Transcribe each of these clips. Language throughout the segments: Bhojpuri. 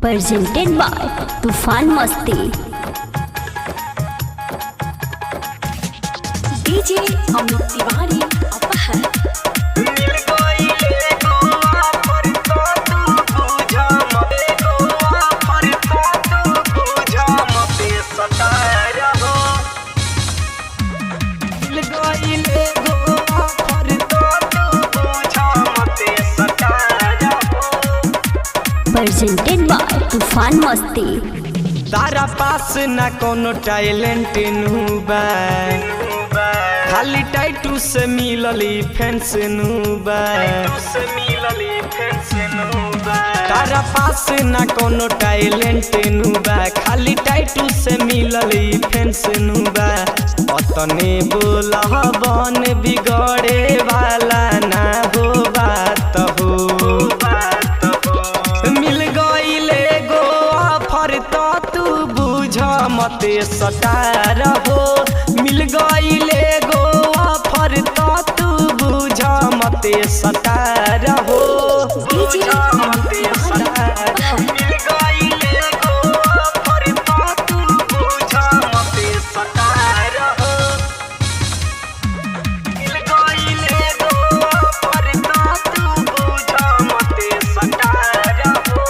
presented by तूफान मस्ती। DJ Amit Tiwari Aphar. presented by तूफान मस्ती। तारा पास ना कोनो टैलेंट नुबा, खाली टाइटू से मिलली फैंस नुबा। तारा पास ना कोनो टैलेंट नुबा, खाली टाइटू से मिलली फैंस नुबा। अतने बोला बन बिगड़े वाला ना हो बात हो। मिल गईले गो ऑफर तो तू बुझ मते सटार हो। मिल गईले गो ऑफर तो तू बुझ मते सटार हो। डीजे अमित तिवारी अपहर। मिल गईले गो ऑफर तो तू बुझ मते सटार हो। मिल गईले गो ऑफर तो तू बुझ मते सटार हो।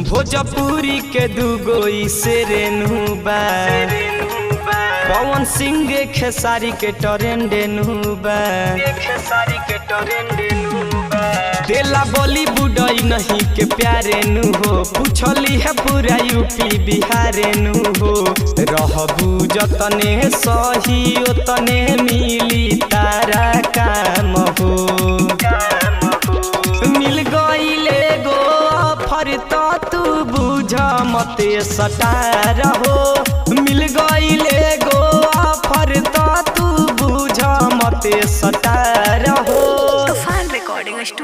भोजपुरी के दूगो सेरेनुबा, पवन सिंह खेसारी के टरेंडेनुबा। देला बॉलीवुड नहीं के प्यारे नु हो। पूछली है पूरा यूपी बिहारे नु हो। रहबू जतने सही ओतने मिली तारा काम हो। मिल गईले गो ऑफर तो तू बुझ मते सटार हो। मिल गईले गो ऑफर तो तू बुझ मते सटार हो। तूफान रिकॉर्डिंग स्टूडियो।